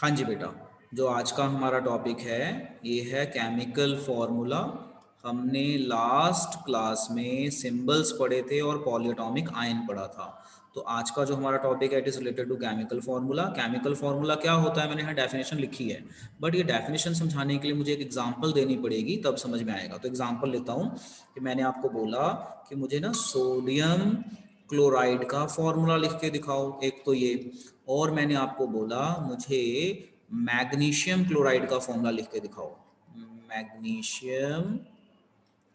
हाँ जी बेटा, जो आज का हमारा टॉपिक है ये है केमिकल फॉर्मूला। हमने लास्ट क्लास में सिंबल्स पढ़े थे और पॉलीएटॉमिक आयन पढ़ा था। तो आज का जो हमारा टॉपिक है it is related to chemical formula. Chemical formula क्या होता है, मैंने यहाँ डेफिनेशन लिखी है, बट ये डेफिनेशन समझाने के लिए मुझे एक एग्जांपल देनी पड़ेगी, तब समझ में आएगा। तो एग्जांपल लेता हूँ कि मैंने आपको बोला कि मुझे ना सोडियम क्लोराइड का फॉर्मूला लिख के दिखाओ, एक तो ये। और मैंने आपको बोला मुझे मैग्नीशियम क्लोराइड का फॉर्मूला लिख के दिखाओ, मैग्नीशियम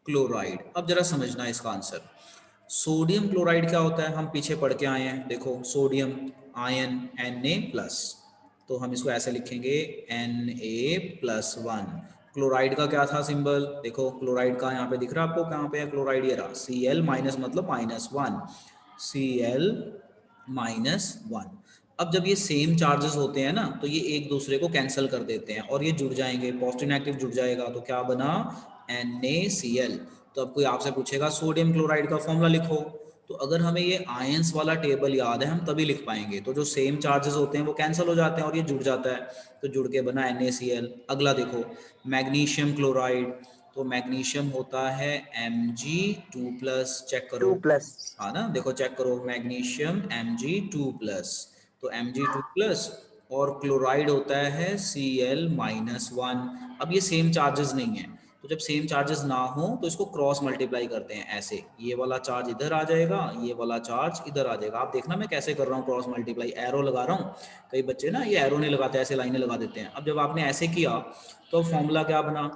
क्लोराइड। अब जरा समझना इसका आंसर। सोडियम क्लोराइड क्या होता है, हम पीछे पढ़ के आए हैं। देखो सोडियम आयन Na प्लस, तो हम इसको ऐसे लिखेंगे Na+1। क्लोराइड का क्या था सिंबल, देखो क्लोराइड का यहाँ पे दिख रहा है आपको, कहाँ पे है क्लोराइड, ये रहा Cl माइनस, मतलब -1, Cl-1। अब जब ये सेम चार्जेस होते हैं ना तो ये एक दूसरे को कैंसिल कर देते हैं और ये जुड़ जाएंगे, पॉजिटिव नेगेटिव जुड़ जाएगा, तो क्या बना NaCl। तो अब कोई आपसे पूछेगा सोडियम क्लोराइड का फॉर्मूला लिखो, तो अगर हमें ये आयंस वाला टेबल याद है हम तभी लिख पाएंगे। तो जो सेम चार्जेस होते हैं वो कैंसिल हो जाते हैं और ये जुड़ जाता है, तो जुड़ के बना NaCl। अगला देखो मैग्नीशियम क्लोराइड, तो मैग्नीशियम होता है Mg2+, चेक करो। 2+। हाँ ना, देखो चेक करो मैग्नीशियम Mg2+, तो Mg2+, और क्लोराइड होता है Cl-1। अब ये सेम चार्जेस नहीं है, तो जब सेम चार्जेस ना हो तो इसको क्रॉस मल्टीप्लाई करते हैं ऐसे, ये वाला चार्ज इधर आ जाएगा, ये वाला चार्ज इधर आ जाएगा। आप देखना मैं कैसे कर रहा हूँ क्रॉस मल्टीप्लाई, एरो लगा रहा हूँ। कई बच्चे ना ये एरो नहीं लगाते, ऐसे लाइनें लगा देते हैं। अब जब आपने ऐसे किया तो फॉर्मूला क्या बना,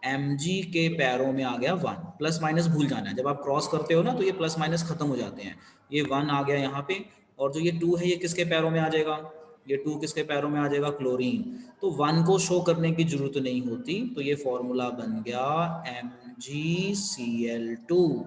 Mg के पैरों में आ गया 1, प्लस माइनस भूल जाना है, जब आप क्रॉस करते हो ना तो ये प्लस माइनस खत्म हो जाते हैं। ये 1 आ गया यहाँ पे, और जो ये 2 है ये किसके पैरों में आ जाएगा, ये 2 किसके पैरों में आ जाएगा, क्लोरीन। तो 1 को शो करने की जरूरत नहीं होती, तो ये फॉर्मूला बन गया MgCl2।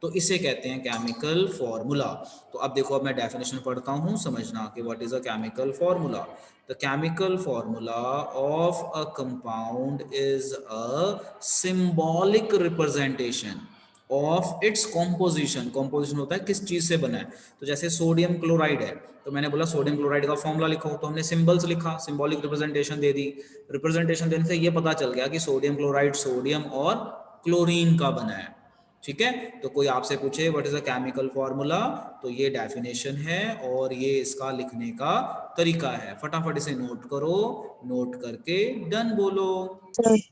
तो इसे कहते हैं केमिकल फॉर्मूला। तो अब देखो, अब मैं डेफिनेशन पढ़ता हूँ, समझना कि what is a chemical formula. The chemical formula of a compound is a symbolic representation of its composition. Composition होता है किस चीज से बना है। तो जैसे सोडियम क्लोराइड है, तो मैंने बोला सोडियम क्लोराइड का फॉर्मूला लिखो, तो हमने सिंबल्स लिखा, सिंबॉलिक रिप्रेजेंटेशन दे दी। रिप्रेजेंटेशन देने से ये पता चल गया कि सोडियम क्लोराइड सोडियम और क्लोरीन का बना है। ठीक है, तो कोई आपसे पूछे what is a chemical formula, तो ये डेफिनेशन है और ये इसका लिखने का तरीका है। फटाफट इसे नोट करो, नोट करके डन बोलो।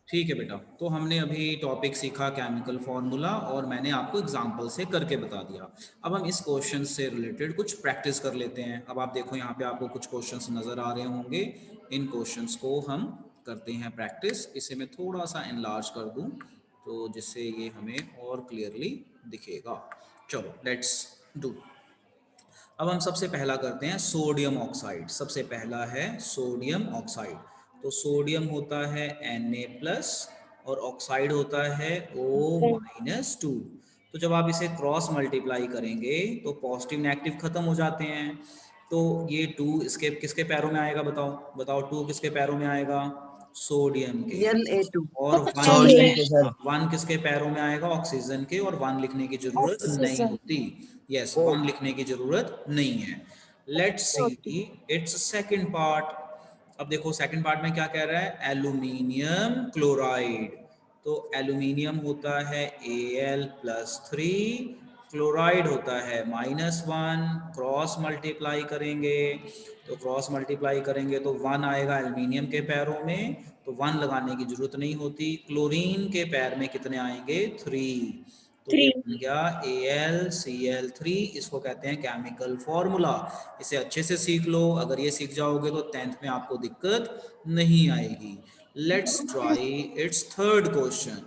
ठीक है बेटा, तो हमने अभी टॉपिक सीखा केमिकल फॉर्मूला और मैंने आपको एग्जांपल से करके बता दिया। अब हम इस क्वेश्चन से रिलेटेड कुछ प्रैक्टिस कर लेते हैं। अब आप देखो यहाँ पे आपको कुछ क्वेश्चंस नजर आ रहे होंगे, इन क्वेश्चंस को हम करते हैं प्रैक्टिस। इसे मैं थोड़ा सा एनलार्ज कर दूं तो जिससे ये हमें और क्लियरली दिखेगा। चलो लेट्स डू। अब हम सबसे पहला करते हैं सोडियम ऑक्साइड। सबसे पहला है सोडियम ऑक्साइड। तो सोडियम होता है Na+ और ऑक्साइड होता है O-2। तो जब आप इसे क्रॉस मल्टीप्लाई करेंगे तो पॉजिटिव नेगेटिव खत्म हो जाते हैं। तो ये 2 इसके किसके पैरों में आएगा, बताओ बताओ, 2 किसके पैरों में आएगा, सोडियम के। Na2। और 1 सोडियम के सर। 1 किसके पैरों में आएगा, ऑक्सीजन के। और 1 लिखने की जरूरत नहीं होती, यस, ओ 1 लिखने की जरूरत नहीं है। Let's see it's second part. अब देखो सेकंड पार्ट में क्या कह रहा है, एल्यूमिनियम क्लोराइड। तो एल्यूमिनियम होता है Al+3, क्लोराइड होता है -1। क्रॉस मल्टीप्लाई करेंगे, तो क्रॉस मल्टीप्लाई करेंगे तो 1 आएगा एल्यूमिनियम के पैरों में, तो 1 लगाने की जरूरत नहीं होती। क्लोरीन के पैर में कितने आएंगे, 3। तो ये बन गया AlCl3। इसको कहते हैं केमिकल फॉर्मूला। इसे अच्छे से सीख लो, अगर ये सीख जाओगे तो 10th में आपको दिक्कत नहीं आएगी। Let's try it's third question.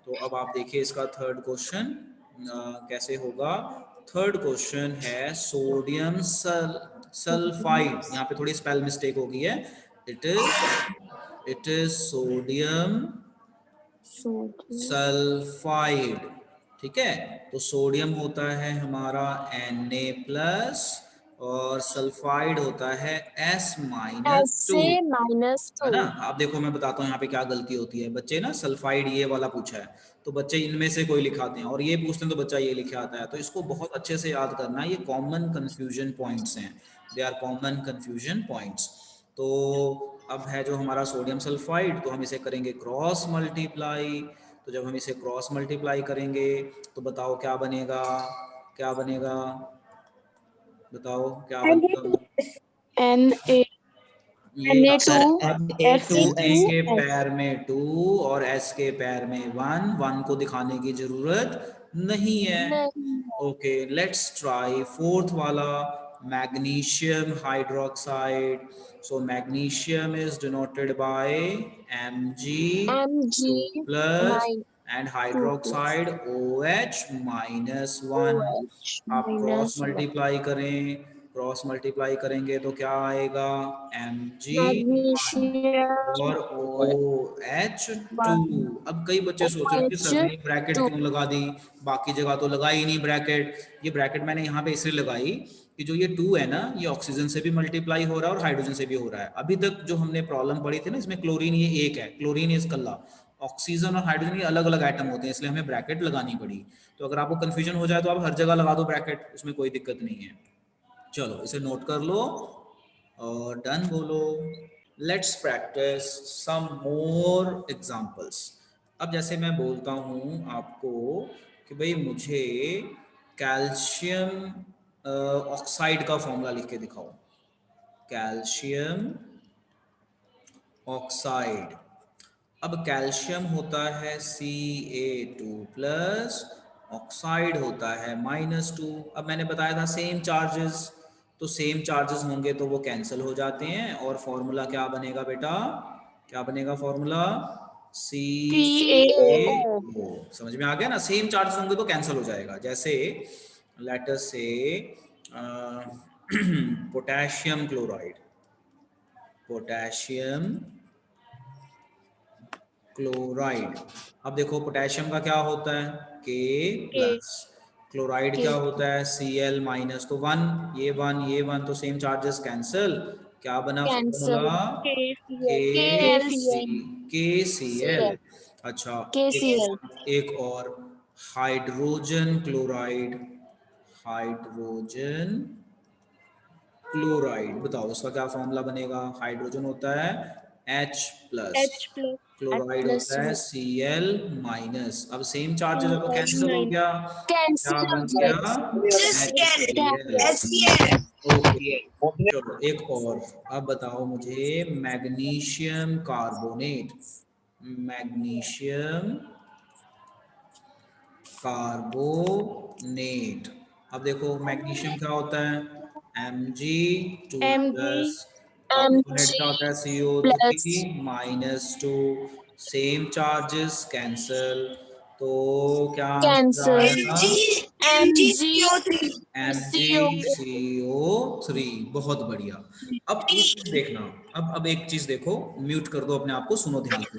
तो अब आप देखिए इसका थर्ड क्वेश्चन कैसे होगा। थर्ड क्वेश्चन है सोडियम सल्फाइड। यहाँ पे थोड़ी स्पेल मिस्टेक हो गई है, इट इज सोडियम सल्फाइड। ठीक है, तो सोडियम होता है हमारा Na+ और सल्फाइड होता है S-2, है ना। आप देखो मैं बताता हूँ यहाँ पे क्या गलती होती है। बच्चे ना सल्फाइड ये वाला पूछा है तो बच्चे इनमें से कोई लिखाते हैं, और ये पूछते हैं तो बच्चा ये लिखे आता है। तो इसको बहुत अच्छे से याद करना है, ये कॉमन कंफ्यूजन पॉइंट्स हैं, they are common confusion points. तो अब है जो हमारा सोडियम सल्फाइड, तो हम इसे करेंगे क्रॉस मल्टीप्लाई। तो जब हम इसे क्रॉस मल्टीप्लाई करेंगे तो बताओ क्या बनेगा, क्या बनेगा, बताओ क्या बनेगा। Na ये Na2 टू एन के Fe2S। पैर में 2 और एस के पैर में 1 को दिखाने की जरूरत नहीं है। ओके, लेट्स ट्राई फोर्थ वाला, magnesium hydroxide. So magnesium is denoted by Mg2 Mg plus minus and 2 plus hydroxide OH-1। OH आप क्रॉस minus 1। मल्टीप्लाई करें, क्रॉस मल्टीप्लाई करेंगे तो क्या आएगा, Mg1 Magnesium और OH2। अब कई बच्चे सोच रहे हैं कि सर ने ब्रैकेट OH2। क्यों लगा दी, बाकी जगह तो लगा ही नहीं ब्रैकेट। ये ब्रैकेट मैंने यहाँ पे इसलिए लगाई कि जो ये 2 है ना, ये ऑक्सीजन से भी मल्टीप्लाई हो रहा है और हाइड्रोजन से भी हो रहा है। अभी तक जो हमने प्रॉब्लम पढ़ी थी ना, इसमें क्लोरीन ये एक है, क्लोरीन इज कल्ला, ऑक्सीजन और हाइड्रोजन ये अलग अलग आइटम होते हैं, इसलिए हमें ब्रैकेट लगानी पड़ी। तो अगर आपको कंफ्यूजन हो जाए तो आप हर जगह लगा दो ब्रैकेट, उसमें कोई दिक्कत नहीं है। चलो इसे नोट कर लो और डन बोलो। Let's practice some more examples. अब जैसे मैं बोलता हूँ आपको कि भाई मुझे कैल्शियम ऑक्साइड का फॉर्मूला लिख के दिखाओ, कैल्शियम ऑक्साइड। अब कैल्शियम होता है Ca2 प्लस, ऑक्साइड होता है -2। अब मैंने बताया था सेम चार्जेस, तो सेम चार्जेस होंगे तो वो कैंसिल हो जाते हैं और फॉर्मूला क्या बनेगा बेटा, क्या बनेगा फॉर्मूला, CaO। CaO। समझ में आ गया ना, सेम चार्जेस होंगे तो कैंसिल हो जाएगा। जैसे लेट अस से पोटेशियम क्लोराइड, पोटेशियम क्लोराइड। अब देखो पोटेशियम का क्या होता है K प्लस, क्लोराइड क्या होता है Cl-, तो 1 ये 1 ये 1 तो सेम चार्जेस कैंसिल, क्या बना कैंसल। Formula, KCl। KCl। अच्छा, KCl। एक और हाइड्रोजन क्लोराइड, हाइड्रोजन क्लोराइड, बताओ इसका क्या फॉर्मूला बनेगा। हाइड्रोजन होता है H plus, H plus H chloride plus होता है 1। Cl-। अब सेम चार्जेस है तो कैंसिल हो CH-। गया, क्या कैंसिल हो बन गया, जाएगा। HCl। ओके, चलो एक और। अब बताओ मुझे मैग्नीशियम कार्बोनेट, मैग्नीशियम कार्बोनेट। अब देखो मैग्नीशियम क्या होता है Mg2 प्लस, Mg कार्बोनेट क्या होता Mg है CO3 plus -2। Same charges cancel, तो क्या आंसर कैंसल। आएगा, MgCO3। MgCO3। बहुत बढ़िया। अब एक चीज देखना, अब एक चीज देखो, म्यूट कर दो अपने आप को, सुनो ध्यान से।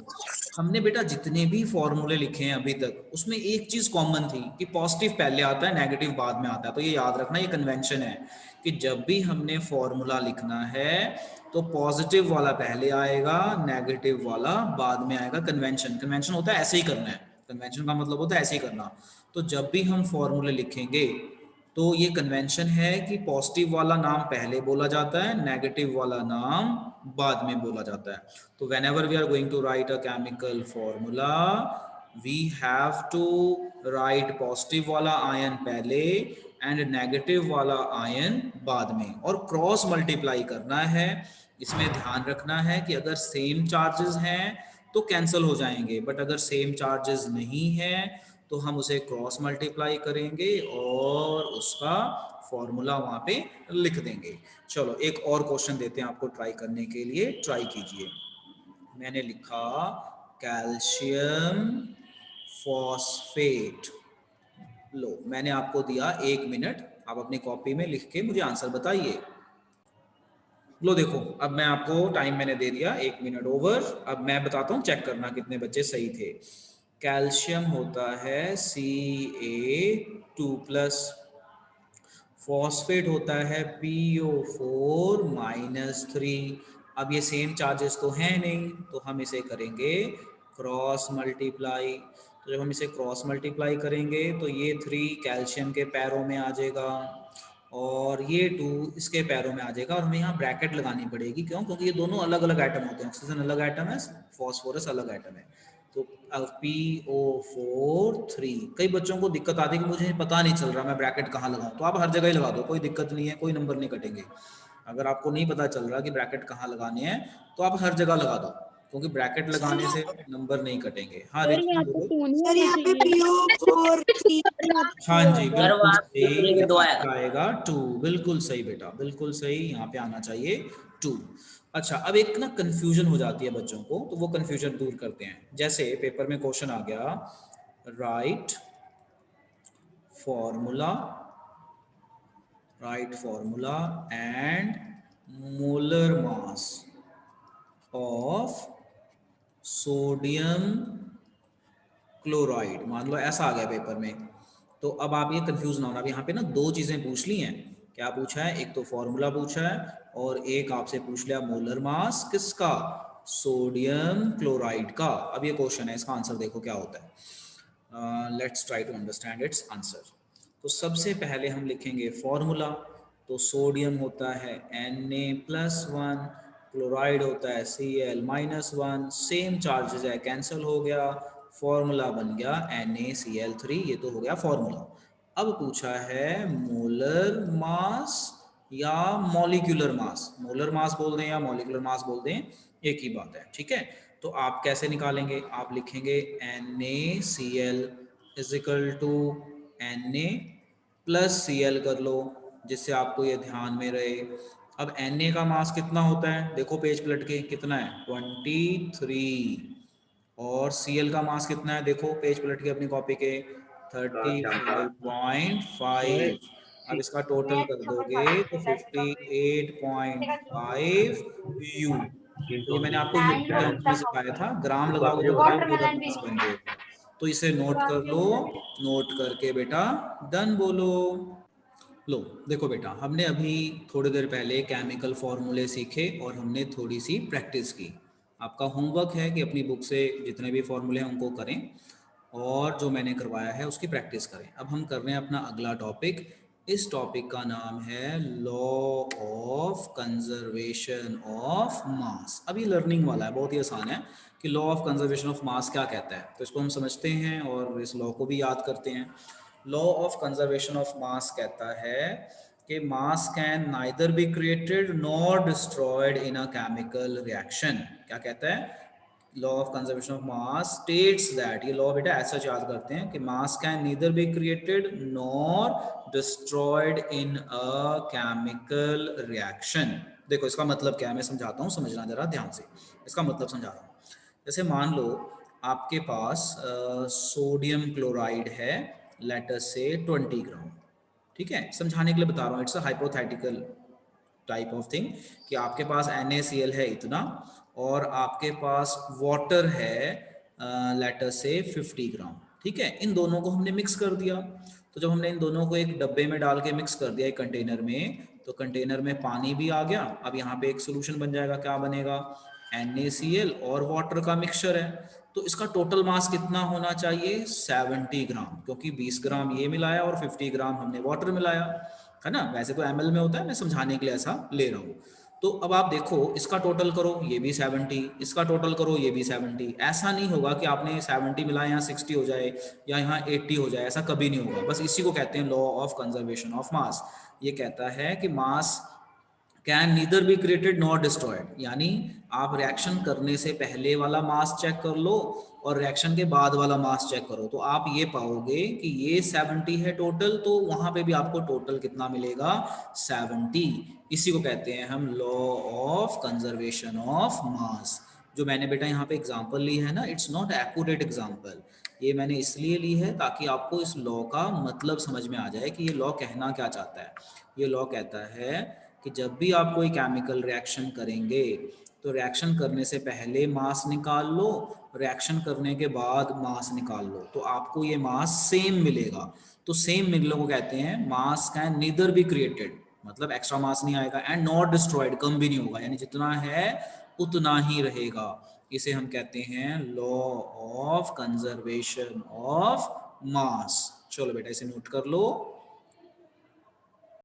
हमने बेटा जितने भी फॉर्मूले लिखे हैं अभी तक, उसमें एक चीज कॉमन थी कि पॉजिटिव पहले आता है, नेगेटिव बाद में आता है। तो ये याद रखना, ये कन्वेंशन है कि जब भी हमने फॉर्मूला लिखना है तो पॉजिटिव वाला पहले आएगा, नेगेटिव वाला बाद में आएगा। कन्वेंशन, कन्वेंशन होता है ऐसे ही करना है, कन्वेंशन का मतलब होता है ऐसे ही करना। तो जब भी हम फॉर्मूले लिखेंगे तो ये कन्वेंशन है कि पॉजिटिव वाला नाम पहले बोला जाता है, नेगेटिव वाला नाम बाद में बोला जाता है। तो whenever we are going to write a chemical formula, we have to write positive वाला आयन पहले एंड नेगेटिव वाला आयन बाद में, और क्रॉस मल्टीप्लाई करना है। इसमें ध्यान रखना है कि अगर सेम चार्जेस हैं तो कैंसिल हो जाएंगे, बट अगर सेम चार्जेस नहीं हैं तो हम उसे क्रॉस मल्टीप्लाई करेंगे और उसका फॉर्मूला वहां पे लिख देंगे। चलो एक और क्वेश्चन देते हैं आपको ट्राई करने के लिए, ट्राई कीजिए। मैंने लिखा कैल्शियम फॉस्फेट। लो मैंने आपको दिया 1 मिनट, आप अपनी कॉपी में लिख के मुझे आंसर बताइए। लो देखो, अब मैं आपको टाइम मैंने दे दिया, 1 मिनट ओवर। अब मैं बताता हूँ, चेक करना कितने बच्चे सही थे। कैल्शियम होता है Ca2 प्लस, फॉस्फेट होता है PO4-3। अब ये सेम चार्जेस तो हैं नहीं, तो हम इसे करेंगे क्रॉस मल्टीप्लाई। तो जब हम इसे क्रॉस मल्टीप्लाई करेंगे तो ये 3 कैल्शियम के पैरों में आ जाएगा, और ये 2 इसके पैरों में आ जाएगा और हमें यहाँ ब्रैकेट लगानी पड़ेगी। क्यों? क्योंकि ये दोनों अलग अलग एटम होते हैं, ऑक्सीजन अलग एटम है, फॉस्फोरस अलग एटम है। तो PO4 3। कई बच्चों को दिक्कत आती है कि मुझे पता नहीं चल रहा मैं ब्रैकेट कहाँ लगाऊं, तो आप हर जगह ही लगा दो, कोई दिक्कत नहीं है, कोई नंबर नहीं कटेंगे। अगर आपको नहीं पता चल रहा कि ब्रैकेट कहाँ लगाने हैं तो आप हर जगह लगा दो, क्योंकि ब्रैकेट लगाने से नंबर नहीं कटेंगे। हाँ सर रितिका यहाँ पे बोलो। 2 नहीं सर होना यहाँ पे चाहिए। PO4 3। हाँ जी सर बिल्कुल वहाँ सही, दूसरे के 2 यहाँ आएगा। पे आएगा 2। बिल्कुल सही बेटा, बिल्कुल सही, यहाँ पे आना चाहिए 2। अच्छा, अब एक ना कंफ्यूजन हो जाती है बच्चों को, तो वो कंफ्यूजन दूर करते हैं। जैसे पेपर में क्वेश्चन आ गया, right formula and molar mass of sodium chloride, मान लो ऐसा आ गया पेपर में। तो अब आप ये कंफ्यूज ना होना, अब यहाँ पे ना 2 चीजें पूछ ली हैं। क्या पूछा है? एक तो फॉर्मूला पूछा है और एक आपसे पूछ लिया मोलर मास किसका? सोडियम क्लोराइड का। अब ये क्वेश्चन है, इसका आंसर देखो क्या होता है। Let's try to understand its answer. तो सबसे पहले हम लिखेंगे फॉर्मूला। तो सोडियम होता है Na+1, क्लोराइड होता है Cl-1, सेम चार्जेस है, कैंसिल हो गया, फॉर्मूला बन गया NaCl3। ये तो हो गया फॉर्मूला। अब पूछा है मोलर मास या मॉलिक्यूलर मास। मोलर मास बोल दें या मॉलिक्यूलर मास बोल दें, एक ही बात है, ठीक है। तो आप कैसे निकालेंगे? आप लिखेंगे NaCl = Na+Cl कर लो, जिससे आपको ये ध्यान में रहे। अब Na का मास कितना होता है? देखो पेज पलट के, कितना है? 23। और Cl का मास कितना है? देखो पेज पलट के अपनी कॉपी के, 35.5। अब इसका टोटल कर दोगे तो 58.5 U। तो ये मैंने आपको यूनिट टर्म्स में सिखाया था, ग्राम लगाओगे तो ग्राम मोलर मास बन जाएगा। तो इसे नोट कर लो, नोट करके बेटा डन बोलो। लो देखो बेटा, हमने अभी थोड़ी देर पहले केमिकल फॉर्मूले सीखे और हमने थोड़ी सी प्रैक्टिस की। आपका होमवर्क है कि अपनी बुक से जितने भी फॉर्मूले हैं उनको करें और जो मैंने करवाया है उसकी प्रैक्टिस करें। अब हम कर रहे हैं अपना अगला टॉपिक। इस टॉपिक का नाम है law of conservation of mass. अभी लर्निंग वाला है, बहुत ही आसान है कि law of conservation of mass क्या कहता है। तो इसको हम समझते हैं और इस लॉ को भी याद करते हैं। Law of conservation of mass कहता है कि मास can neither be created nor destroyed in a chemical reaction. क्या कहता है? Law of conservation of mass states that, ये लॉ बेटा ऐसा याद करते हैं कि मास can neither be created nor destroyed in a chemical reaction. देखो इसका मतलब क्या है, मैं समझाता हूँ, समझना जरा ध्यान से, इसका मतलब समझा रहा हूँ। जैसे मान लो आपके पास सोडियम क्लोराइड है, लेट अस से 20 ग्राम, ठीक है। समझाने के लिए बता रहा हूँ, it's a hypothetical type of thing कि आपके पास NaCl है इतना और आपके पास वाटर है लेट अस से 50 ग्राम, ठीक है। इन दोनों को हमने मिक्स कर दिया। तो जब हमने इन दोनों को एक डब्बे में डाल के मिक्स कर दिया एक कंटेनर में, तो कंटेनर में पानी भी आ गया। अब यहाँ पे एक सोल्यूशन बन जाएगा, क्या बनेगा? NaCl और वाटर का मिक्सचर है। तो इसका टोटल मास कितना होना चाहिए? 70 ग्राम, क्योंकि 20 ग्राम ये मिलाया और 50 ग्राम हमने वाटर मिलाया, है ना। वैसे तो ml में होता है, मैं समझाने के लिए ऐसा ले रहा हूँ। तो अब आप देखो, इसका टोटल करो, ये भी 70, इसका टोटल करो, ये भी 70। ऐसा नहीं होगा कि आपने 70 मिलाया यहाँ 60 हो जाए या यहाँ 80 हो जाए, ऐसा कभी नहीं होगा। बस इसी को कहते हैं law of conservation of mass. ये कहता है कि मास can neither be created nor destroyed, यानी आप रिएक्शन करने से पहले वाला मास चेक कर लो और रिएक्शन के बाद वाला मास चेक करो, तो आप ये पाओगे कि ये 70 है टोटल, तो वहां पे भी आपको टोटल कितना मिलेगा? 70। इसी को कहते हैं हम law of conservation of mass. जो मैंने बेटा यहाँ पे एग्जांपल ली है ना, इट्स नॉट एक्यूरेट एग्जांपल। ये मैंने इसलिए ली है ताकि आपको इस लॉ का मतलब समझ में आ जाए कि ये लॉ कहना क्या चाहता है। ये लॉ कहता है कि जब भी आप कोई केमिकल रिएक्शन करेंगे तो रिएक्शन करने से पहले मास निकाल लो, रिएक्शन करने के बाद मास निकाल लो, तो आपको ये मास सेम मिलेगा। तो सेम मिलने को कहते हैं मास कैन नीदर बी क्रिएटेड, मतलब एक्स्ट्रा मास नहीं आएगा, एंड नॉट डिस्ट्रॉयड, कम भी नहीं होगा, यानी जितना है उतना ही रहेगा। इसे हम कहते हैं law of conservation of mass. चलो बेटा इसे नोट कर लो।